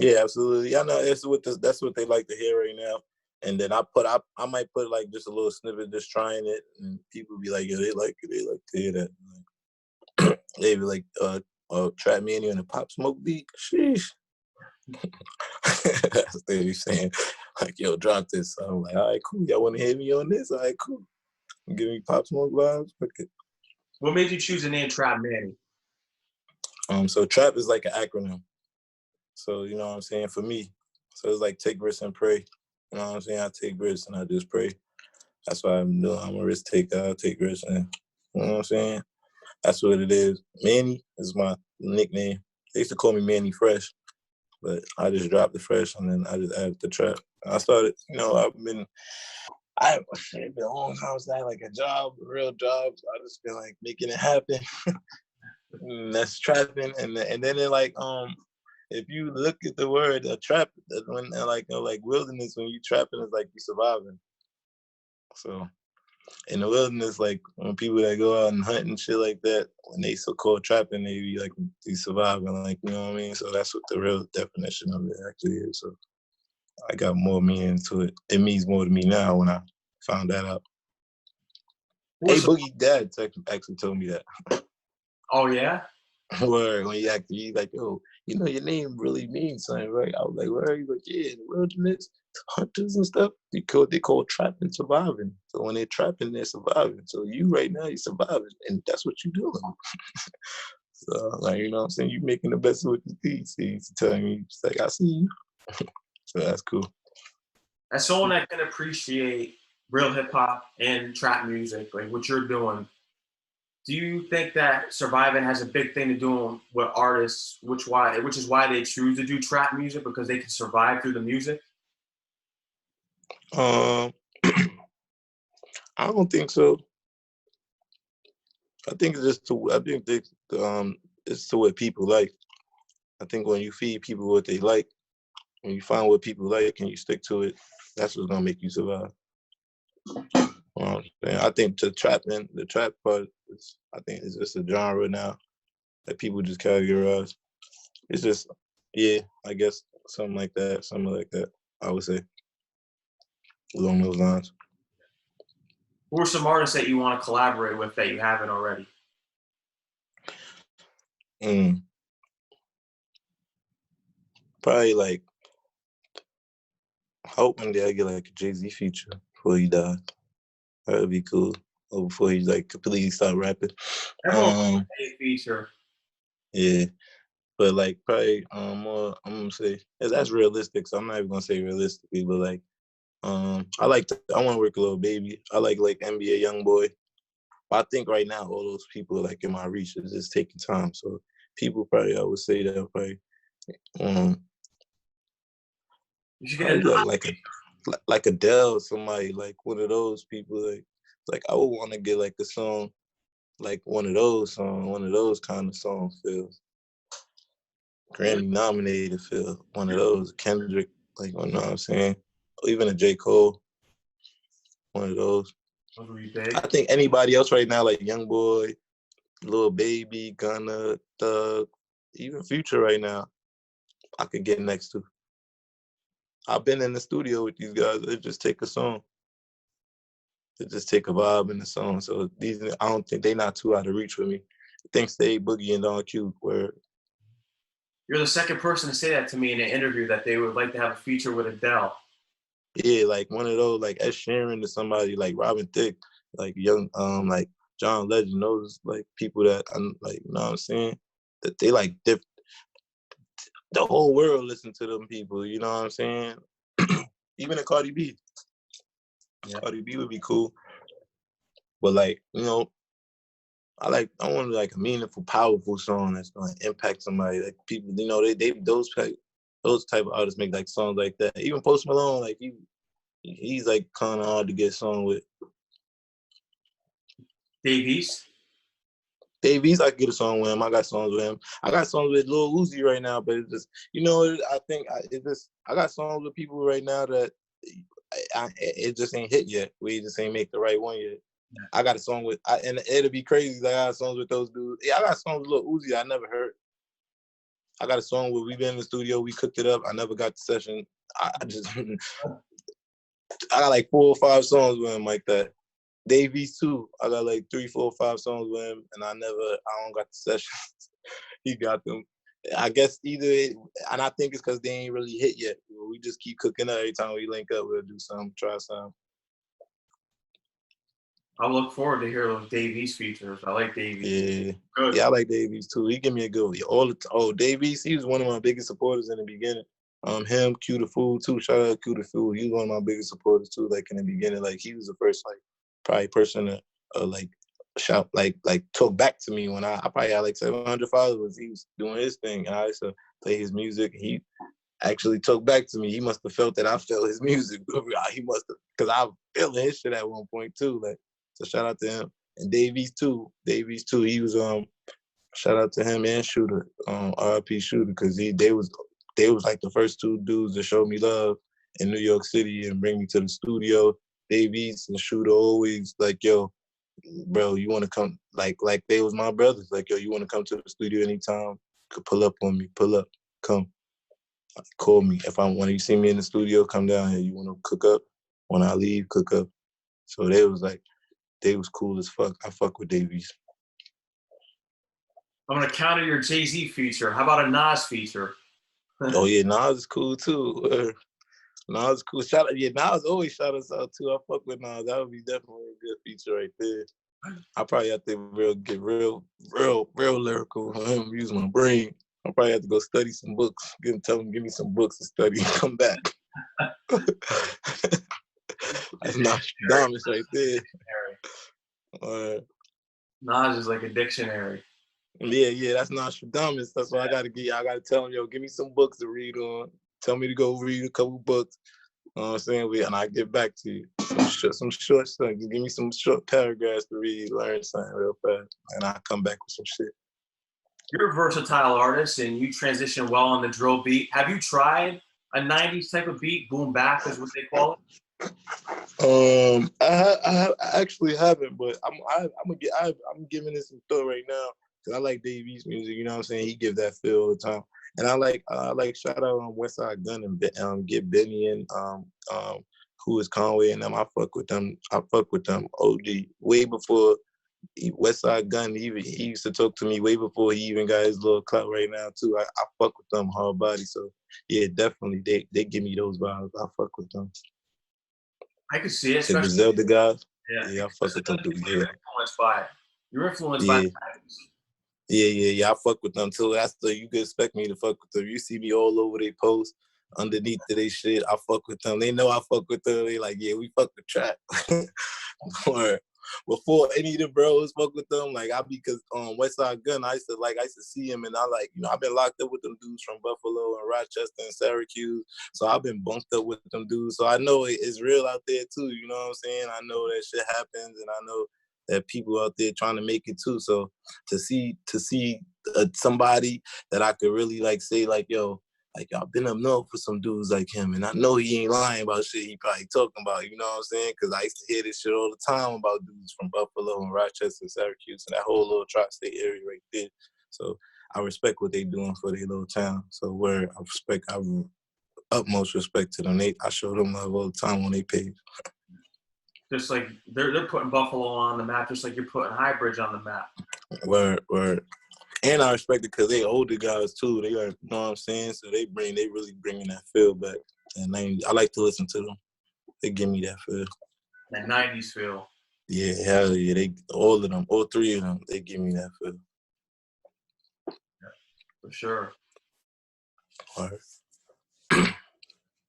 Yeah, absolutely. I know that's what they like to hear right now. And then I might put just a little snippet, just trying it, and people be like, yeah, they like it. They like to hear that. They be like, Trap Manny on a Pop Smoke beat. Sheesh. That's what they be saying. Yo, drop this. So I'm like, all right, cool. Y'all want to hear me on this? All right, cool. Give me Pop Smoke vibes. Okay. What made you choose the name Trap Manny? So Trap is like an acronym. So, you know what I'm saying, for me. So it's like take risks and pray. You know what I'm saying? I take risks and I just pray. That's what I'm doing. I'm a risk taker. I take risks and, you know what I'm saying? That's what it is. Manny is my nickname. They used to call me Manny Fresh, but I just dropped the Fresh and then I just added the Trap. I started, I've been a long time since I had a job, a real job. So I just been making it happen. And that's trapping. And then if you look at the word trap, when wilderness, when you trapping, it's you surviving. So in the wilderness, when people that go out and hunt and shit like that, when they so-called trapping, they be they surviving, you know what I mean? So that's what the real definition of it actually is. So I got more meaning to it. It means more to me now when I found that out. Hey, Boogie Dad actually told me that. Oh yeah? Where when he yo, you know, your name really means something, right? I was like, where are you? Like, yeah, in the wilderness, hunters and stuff. They call trapping surviving. So when they're trapping, they're surviving. So you right now, you're surviving, and that's what you're doing. So like, you know what I'm saying? You making the best of what you see. He's telling me, it's like, I see you. So that's cool. As someone that can appreciate real hip hop and trap music, like what you're doing, do you think that surviving has a big thing to do with artists, which is why they choose to do trap music because they can survive through the music? Um, I don't think so. I think it's just it's to what people like. I think when you feed people what they like, when you find what people like and you stick to it, that's what's gonna make you survive. I think the trap part I think it's just a genre now that people just categorize. It's just, yeah, I guess something like that, I would say, along those lines. Who are some artists that you want to collaborate with that you haven't already? Probably like, I hope one day I get like a Jay-Z feature before he dies. That would be cool. Or before he like completely stop rapping. Everyone wants a feature. Yeah. But like probably more, I'm gonna say that's realistic, so I'm not even gonna say realistically, but like I want to work a Little Baby. I like NBA YoungBoy. But I think right now all those people like in my reach is just taking time. So people probably, I would say that probably You should get like Adele, somebody like one of those people like I would want to get like a song like one of those kind of songs feels. Grammy nominated feel, one of those. Kendrick, like, you know what I'm saying? Or even a J. Cole, one of those. I think anybody else right now, like YoungBoy, Lil Baby, Gunna, Thug, even Future right now, I could get next to. I've been in the studio with these guys. They just take a song. They just take a vibe in the song. So I don't think they're not too out of reach for me. I think Stay, Boogie, and Don Q were. You're the second person to say that to me in an interview that they would like to have a feature with Adele. Yeah, like one of those, like Ed Sheeran to somebody like Robin Thicke, like young, like John Legend, those like people that I'm like, you know what I'm saying? That they like the whole world listen to them people, you know what I'm saying? Even a Cardi B. Yeah. Cardi B would be cool. But like, you know, I want like a meaningful, powerful song that's gonna impact somebody. Like people, you know, they those type of artists make like songs like that. Even Post Malone, like he's like kind of hard to get a song with. Davies, I could get a song with him. I got songs with him. I got songs with Lil Uzi right now, but it's just, you know, I think I got songs with people right now that it just ain't hit yet. We just ain't make the right one yet. Yeah. I got a song with, and it'll be crazy. I got songs with those dudes. Yeah, I got songs with Lil Uzi I never heard. I got a song where we been in the studio, we cooked it up. I never got the session. I got like 4 or 5 songs with him like that. Davies too. I got like 3, 4, 5 songs with him, and I don't got the sessions. He got them. I guess and I think it's because they ain't really hit yet. We just keep cooking up every time we link up. We'll do something, try something. I look forward to hear those Davies features. I like Davies. Yeah, good. Yeah, I like Davies too. He give me a good Davies. He was one of my biggest supporters in the beginning. Him, Q the Fool too. Shout out Q the Fool. He was one of my biggest supporters too. Like in the beginning, like he was the first like probably person to like shout like talk back to me when I probably had like 700 followers. He was doing his thing, and I used to play his music. He actually talked back to me. He must have felt that I felt his music. He must have, because I was feeling his shit at one point too. Like, so shout out to him. And Davies too. He was shout out to him and Shooter, RIP Shooter, because they was like the first 2 dudes to show me love in New York City and bring me to the studio. Davies and Shooter always like, yo, bro, you want to come? Like they was my brothers. Like, yo, you want to come to the studio anytime? Could pull up on me. Pull up, come. Call me. When you see me in the studio, come down here. You want to cook up? When I leave, cook up. So they was cool as fuck. I fuck with Davies. I'm gonna counter your Jay-Z feature. How about a Nas feature? Oh yeah, Nas is cool too. Nas is cool. Shout out, yeah, Nas always shout us out too. I fuck with Nas. That would be definitely a good feature right there. I probably have to get real lyrical. Use my brain. I probably have to go study some books. Tell him, give me some books to study and come back. That's Nostradamus right there. Nas is like a dictionary. Yeah, that's Nostradamus. That's what I gotta get. I gotta tell him, yo, give me some books to read on. Tell me to go read a couple books. You know what I'm saying? And I get back to you. Some short stuff. Just give me some short paragraphs to read, learn something real fast. And I come back with some shit. You're a versatile artist and you transition well on the drill beat. Have you tried a 90s type of beat? Boom bap is what they call it. I actually haven't, but I'm giving this some thought right now because I like Dave East music. You know what I'm saying? He give that feel all the time, and I like shout out on Westside Gun and Get Benny and who is Conway and them. I fuck with them. OD way before Westside Gun. He used to talk to me way before he even got his little clout right now too. I fuck with them hard body. So yeah, definitely they give me those vibes. I fuck with them. I could see it. The Griselda guys. Yeah, I fuck with them too. Yeah. You're influenced by it. Yeah. I fuck with them too. You could expect me to fuck with them. You see me all over their posts, underneath of their shit. I fuck with them. They know I fuck with them. They like, yeah, we fuck with Trap. Or before any of the bros fuck with them, like because Westside Gun, I used to see him and I've been locked up with them dudes from Buffalo and Rochester and Syracuse. So I've been bunked up with them dudes. So I know it's real out there too, you know what I'm saying? I know that shit happens and I know that people out there trying to make it too. So to see somebody that I could really say yo, I've been up north with some dudes like him, and I know he ain't lying about shit he probably talking about, you know what I'm saying? Because I used to hear this shit all the time about dudes from Buffalo and Rochester and Syracuse and that whole little tri-state area right there. So I respect what they doing for their little town. So I have utmost respect to them. I show them love all the time on their page. Just like they're putting Buffalo on the map, just like you're putting HighBridge on the map. Word. And I respect it because they older guys too. They are, you know what I'm saying? So they really bringing that feel back. And I like to listen to them. They give me that feel. That 90s feel. Yeah, hell yeah. All of them, all three of them, they give me that feel. Yeah, for sure. All right.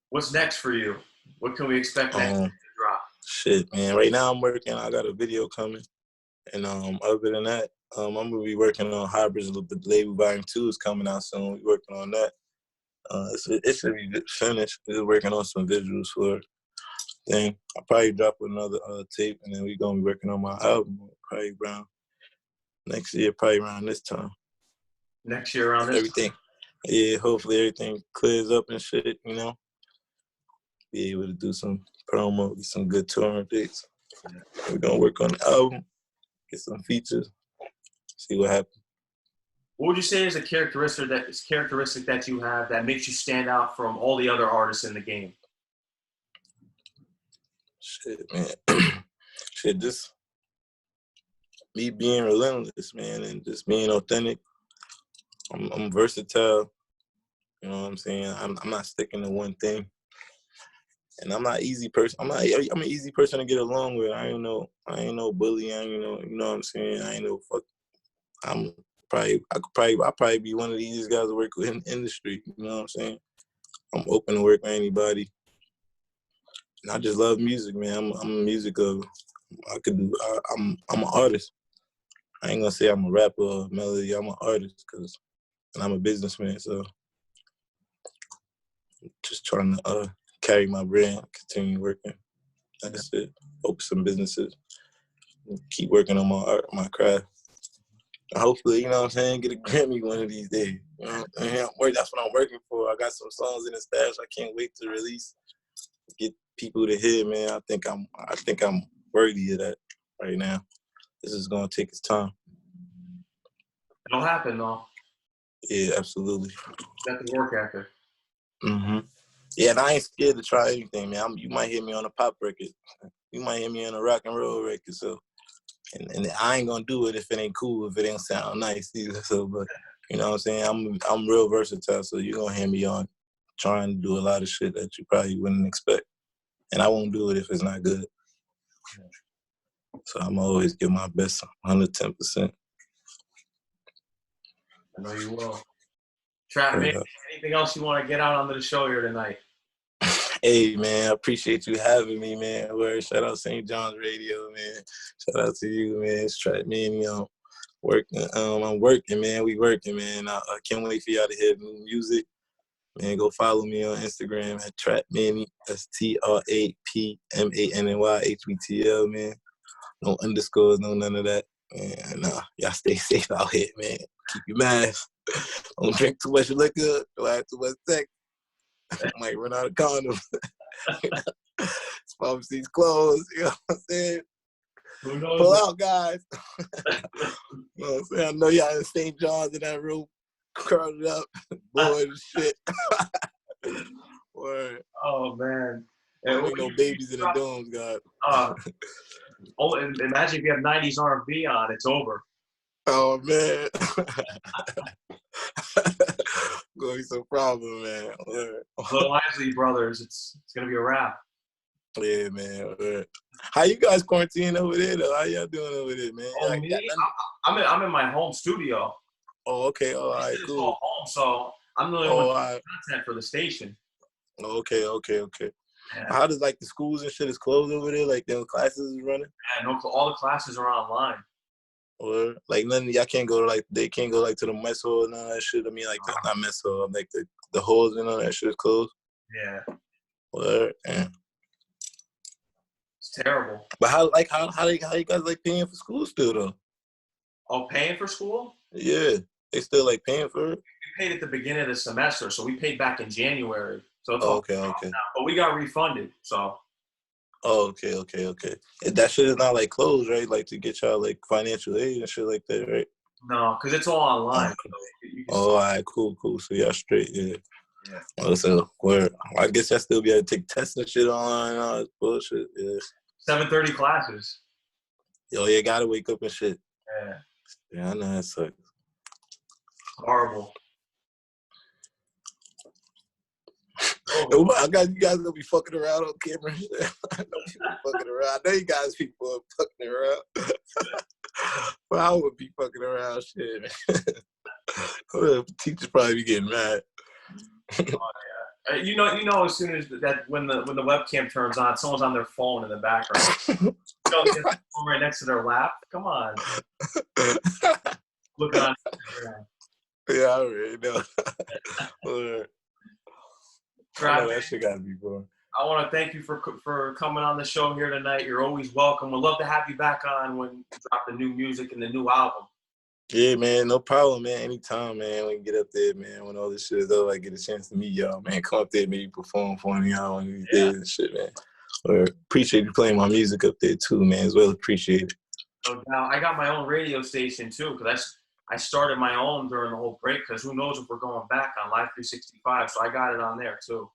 What's next for you? What can we expect next to drop? Shit, man. Right now I'm working. I got a video coming. And other than that, I'm gonna be working on HighBridge. The label Volume 2 is coming out soon. We're working on that. It should be finished. We're working on some visuals for it. Then I'll probably drop another tape, and then we're gonna be working on my album probably around next year, probably around this time. Next year around this everything. Yeah, hopefully everything clears up and shit, you know. Be able to do some promo, get some good touring dates. We're gonna work on the album, get some features, see what happens. What would you say is a characteristic that you have that makes you stand out from all the other artists in the game? Shit, man. Shit, just me being relentless, man, and just being authentic. I'm versatile. You know what I'm saying? I'm not sticking to one thing. And I'm not easy person. I'm an easy person to get along with. I ain't no bully. You know what I'm saying? I ain't no fuck. I'll probably be one of these guys that work in the industry. You know what I'm saying? I'm open to work with anybody. And I just love music, man. I'm a music lover. I'm an artist. I ain't gonna say I'm a rapper or a melody. I'm an artist and I'm a businessman. So I'm just trying to carry my brand, continue working. That's it. Open some businesses. Keep working on my art, my craft. And hopefully, you know what I'm saying, get a Grammy one of these days. You know? That's what I'm working for. I got some songs in the stash I can't wait to release. Get people to hear, man. I think I'm worthy of that right now. This is gonna take its time. It'll happen though. Yeah, absolutely. Got the work ethic. Mm-hmm. Yeah, and I ain't scared to try anything, man. You might hear me on a pop record. You might hear me on a rock and roll record. So And I ain't gonna do it if it ain't cool, if it ain't sound nice either. So, but you know what I'm saying? I'm real versatile, so you're gonna hear me on trying to do a lot of shit that you probably wouldn't expect. And I won't do it if it's not good. So I'm always give my best 110%. I know you will. Trap Manny, anything else you want to get out onto the show here tonight? Hey, man, I appreciate you having me, man. Word, shout out St. John's Radio, man. Shout out to you, man. It's Trap Manny. I'm working, man. We working, man. I can't wait for y'all to hear new music. Man, go follow me on Instagram at Trap Manny. That's TRAPMANNY H.B.T.L, man. No underscores, no none of that. And y'all stay safe out here, man. Keep your mask. Don't drink too much liquor. Don't have too much sex. Might run out of condoms. Pharmacy's closed. You know what I'm saying? Pull out, guys. You know what I'm saying? I know y'all in St. John's in that room, curled up, bored and shit. Word. Oh, man. Don't make no babies in the domes, God. Imagine if you have 90s R&B on, it's over. Oh, man. Gonna be some problem, man. Little Isley Brothers, it's gonna be a wrap. Yeah, man. How you guys quarantine over there, though? How y'all doing over there, man? Oh, me? I'm in my home studio. Oh, okay. All right, This is cool. all home, so I'm the only one doing content for the station. Okay. Yeah. How does like the schools and shit is closed over there? Like the classes is running? Yeah, no, all the classes are online. Or like none y'all can't go to like they can't go like to the mess hall and all that shit. I mean like not mess hall, like the halls and all that shit is closed. Yeah. Or yeah. It's terrible. But how you guys like paying for school still though? Oh, paying for school? Yeah. They still like paying for it? We paid at the beginning of the semester, so we paid back in January. So it's okay. Now. But we got refunded, so. Oh, okay. That shit is not like closed, right? Like to get y'all like financial aid and shit like that, right? No, because it's all online. All right, cool. So y'all straight, yeah. Oh, so I guess y'all still be able to take tests and shit online and all this bullshit, yeah. 7:30 classes. Yo, you gotta wake up and shit. Yeah, I know that sucks. Horrible. I got you guys gonna be fucking around on camera. I know people fucking around. I know you guys people are fucking around. But I would be fucking around, shit. Teachers probably be getting mad. Oh, yeah. You know, as soon as that when the webcam turns on, someone's on their phone in the background. Right next to their lap. Come on. Looking on Instagram. Yeah, I already know. I know that shit gotta be boring. I want to thank you for coming on the show here tonight. You're always welcome. We'd love to have you back on when you drop the new music and the new album. Yeah, man, no problem, man. Anytime, man. We can get up there, man. When all this shit is over, I get a chance to meet y'all, man. Come up there, maybe perform for me on these days and shit, man. Or appreciate you playing my music up there too, man. As well, appreciate it. No doubt. I got my own radio station too, because I started my own during the whole break. Because who knows if we're going back on Live 365? So I got it on there too.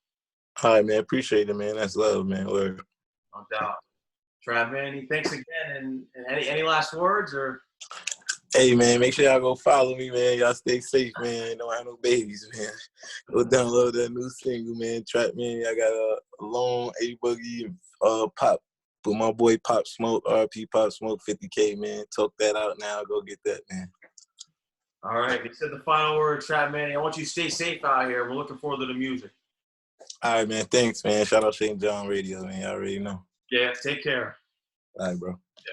All right, man. Appreciate it, man. That's love, man. Word. No doubt. Trap Manny, thanks again. And any last words or? Hey, man, make sure y'all go follow me, man. Y'all stay safe, man. Don't have no babies, man. Go download that new single, man. Trap Manny. I got a long A-Boogie Pop with my boy Pop Smoke, RP Pop Smoke, 50K, man. Talk that out now. Go get that, man. All right. You said the final word, Trap Manny. I want you to stay safe out here. We're looking forward to the music. All right, man. Thanks, man. Shout out St. John Radio, man. Y'all already know. Yeah, take care. All right, bro. Yeah.